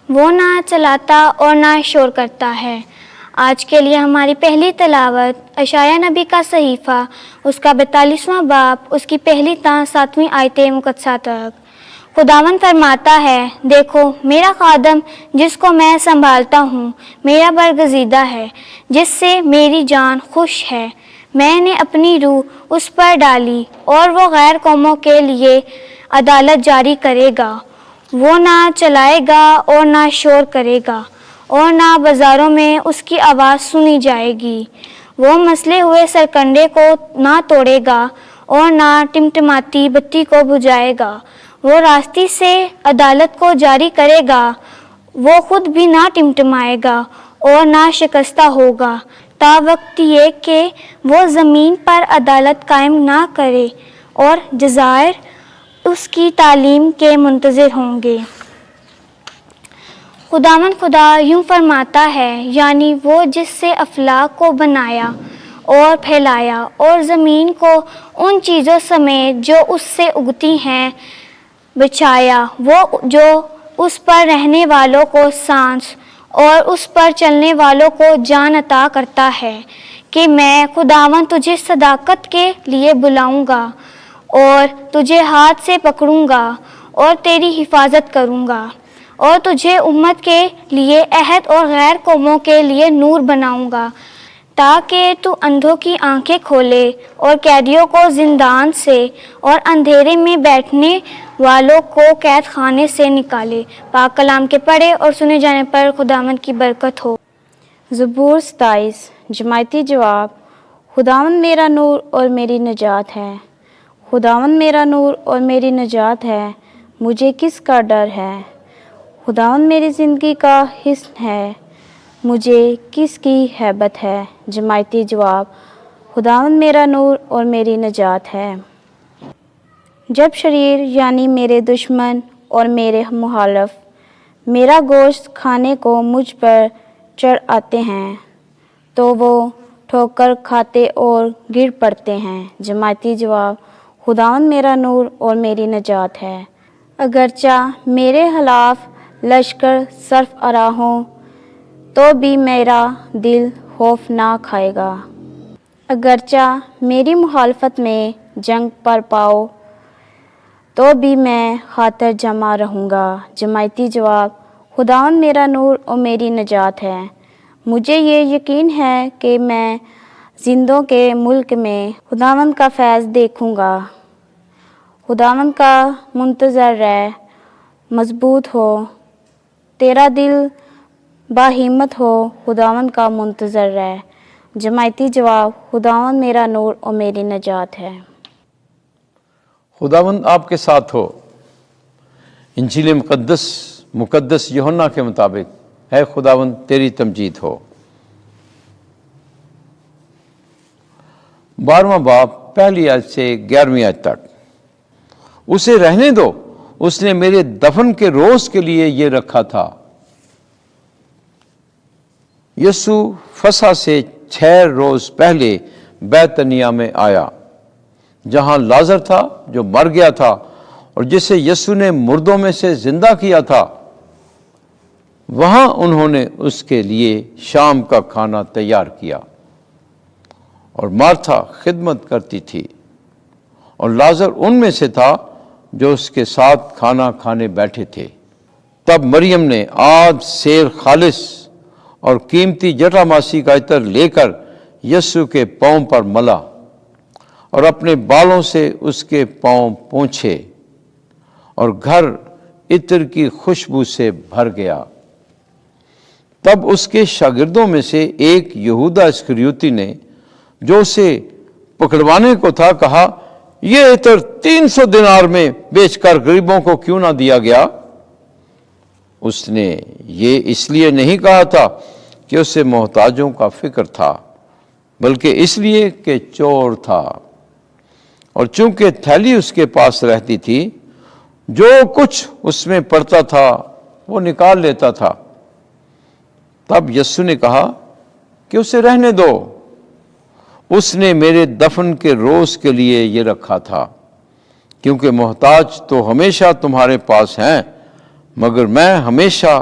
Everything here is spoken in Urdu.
وہ نہ چلاتا اور نہ شور کرتا ہے۔ آج کے لیے ہماری پہلی تلاوت اشعیاء نبی کا صحیفہ، اس کا 42واں باب، اس کی پہلی تا 7ویں آیت مقدسہ تک۔ خداوند فرماتا ہے، دیکھو میرا خادم جس کو میں سنبھالتا ہوں میرا برگزیدہ ہے، جس سے میری جان خوش ہے۔ میں نے اپنی روح اس پر ڈالی اور وہ غیر قوموں کے لیے عدالت جاری کرے گا۔ وہ نہ چلائے گا اور نہ شور کرے گا اور نہ بازاروں میں اس کی آواز سنی جائے گی۔ وہ مسلے ہوئے سرکنڈے کو نہ توڑے گا اور نہ ٹمٹماتی بتی کو بجھائے گا۔ وہ راستی سے عدالت کو جاری کرے گا، وہ خود بھی نہ ٹمٹمائے گا اور نہ شکستہ ہوگا، تا وقت یہ کہ وہ زمین پر عدالت قائم نہ کرے اور جزائر اس کی تعلیم کے منتظر ہوں گے۔ خداوند خدا یوں فرماتا ہے، یعنی وہ جس سے افلاک کو بنایا اور پھیلایا اور زمین کو ان چیزوں سمیت جو اس سے اگتی ہیں بچھایا، وہ جو اس پر رہنے والوں کو سانس اور اس پر چلنے والوں کو جان عطا کرتا ہے، کہ میں خداوند تجھے صداقت کے لیے بلاؤں گا اور تجھے ہاتھ سے پکڑوں گا اور تیری حفاظت کروں گا، اور تجھے امت کے لیے عہد اور غیر قوموں کے لیے نور بناؤں گا، تاکہ تو اندھوں کی آنکھیں کھولے اور قیدیوں کو زندان سے اور اندھیرے میں بیٹھنے والوں کو قید خانے سے نکالے۔ پاک کلام کے پڑھے اور سنے جانے پر خداوند کی برکت ہو۔ زبور 27۔ جماعتی جواب: خداوند میرا نور اور میری نجات ہے۔ خداوند میرا نور اور میری نجات ہے، مجھے کس کا ڈر ہے؟ خداوند میری زندگی کا حصن ہے، مجھے کس کی ہیبت ہے؟ جماعتی جواب: خداوند میرا نور اور میری نجات ہے۔ جب شریر یعنی میرے دشمن اور میرے مخالف میرا گوشت کھانے کو مجھ پر چڑھ آتے ہیں، تو وہ ٹھوکر کھاتے اور گر پڑتے ہیں۔ جماعتی جواب: خداوند میرا نور اور میری نجات ہے۔ اگرچہ میرے خلاف لشکر صف آرا ہوں، تو بھی میرا دل خوف نہ کھائے گا۔ اگرچہ میری مخالفت میں جنگ برپاؤ، تو بھی میں خاطر جمع رہوں گا۔ جماعتی جواب: خداوند میرا نور اور میری نجات ہے، مجھے یہ یقین ہے کہ میں زندوں کے ملک میں خداوند کا فیض دیکھوں گا۔ خداوند کا منتظر رہ، مضبوط ہو، تیرا دل باہمت ہو، خداوند کا منتظر رہ۔ جماعتی جواب: خداوند میرا نور اور میری نجات ہے۔ خداوند آپ کے ساتھ ہو۔ انجیل مقدس یوحنا کے مطابق ہے خداوند تیری تمجید ہو۔ 12واں باب پہلی آیت سے 11ویں آیت تک۔ اسے رہنے دو، اس نے میرے دفن کے روز کے لیے یہ رکھا تھا۔ یسوع فسح سے 6 روز پہلے بیت عنیہ میں آیا، جہاں لازر تھا جو مر گیا تھا اور جسے یسوع نے مردوں میں سے زندہ کیا تھا۔ وہاں انہوں نے اس کے لیے شام کا کھانا تیار کیا، اور مارتھا خدمت کرتی تھی، اور لازر ان میں سے تھا جو اس کے ساتھ کھانا کھانے بیٹھے تھے۔ تب مریم نے آدھ سیر خالص اور قیمتی جٹاماسی کا عطر لے کر یسوع کے پاؤں پر ملا اور اپنے بالوں سے اس کے پاؤں پونچھے، اور گھر عطر کی خوشبو سے بھر گیا۔ تب اس کے شاگردوں میں سے ایک یہودا اسکریوتی نے، جو اسے پکڑوانے کو تھا، کہا، یہ عطر 300 دینار میں بیچ کر غریبوں کو کیوں نہ دیا گیا؟ اس نے یہ اس لیے نہیں کہا تھا کہ اسے محتاجوں کا فکر تھا، بلکہ اس لیے کہ چور تھا، اور چونکہ تھیلی اس کے پاس رہتی تھی، جو کچھ اس میں پڑتا تھا وہ نکال لیتا تھا۔ تب یسوع نے کہا کہ اسے رہنے دو، اس نے میرے دفن کے روز کے لیے یہ رکھا تھا، کیونکہ محتاج تو ہمیشہ تمہارے پاس ہیں، مگر میں ہمیشہ